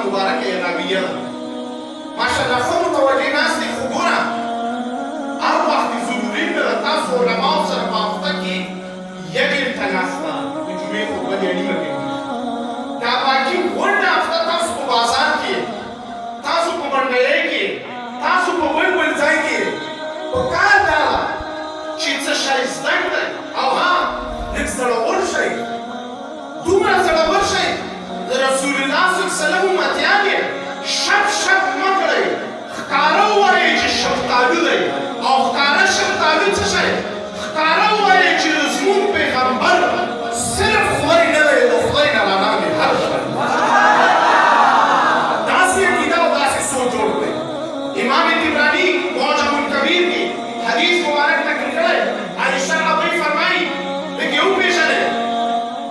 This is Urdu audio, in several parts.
مبارکه نبیه ده ماشاءالله ښه متوجه ناست دي خو ګوره هر وخت ضروري ده د تاسو علماو سره په هفته کې یو ګنټه ناسته د جمعې خطبه دې نیمه ګنټه دا باقي غونډه هفته تاسو په بازار کې تاسو په منډیۍ کې تاسو په بل بل ځای کې پکار دا ده چې څه شی زده کړئ او ها لږ زړور شئ دومره زړور شئ د رسول الله صلی الله علیه وسلم امتیان یې شک شک مه کړئ ښکاره ووایئ چې شفتالو دی او ښکاره شفتالو څه شی ښکاره ووایئ چې زموږ پیغمبر صرف خدای نه دی د خدای نه رانغلې هر شی داسې عقیده او داسې سوچ جوړ کړئ امام طبراني معجم الکبیر کې حدیث مبارک نقل کړی عایشه رضی فرمایي لکه وپېژنئ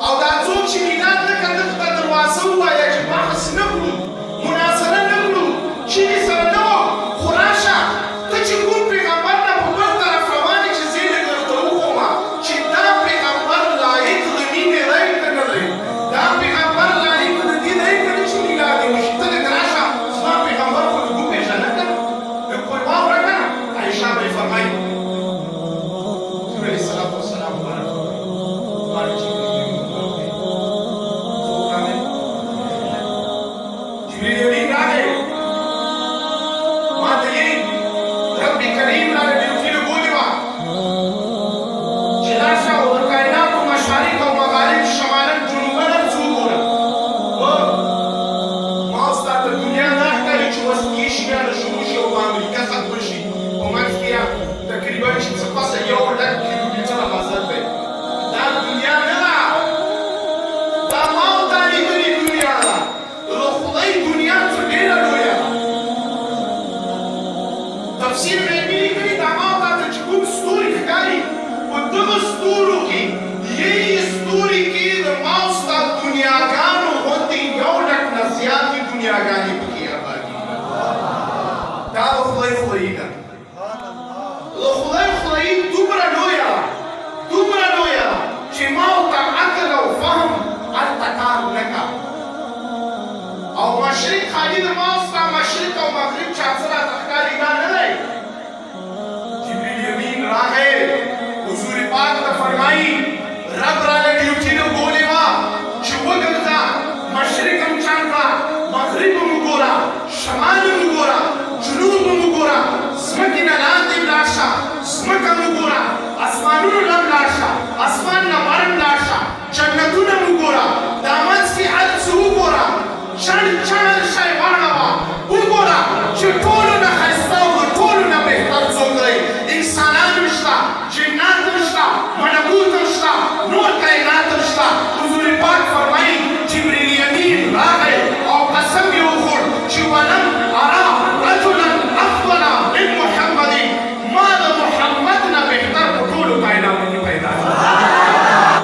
او دا څوک چې میلاد نه کړه ته دروازه ووایه چې بحث نه کړو مناظره نه کړو چیني سره نه وو خو راشه ته چې کوم پیغمبر نه په بل طرف روان یې چې زه یې درته وښومه چې دا پیغمبر لایق د مینې دی که نه دی دا پیغمبر لایق د دې دی که نه چې میلاد یې وشي ته لږ راشه زما پیغمبر خو لږ وپېژنه که نه لږ خو یې واوره که نه عایشه به یې فرمایي علیه الصلاة والسلام مبارک وایي چې تفسیر مې لیکلي دا ما ته چې کوم ستوري ښکاري په دغه ستورو کې یې ستوري کې د ما او ستا دنیاګانو غوندې یو ډک نه زیاتې دنیاګانې پکې آبادي دا به خدای خدایي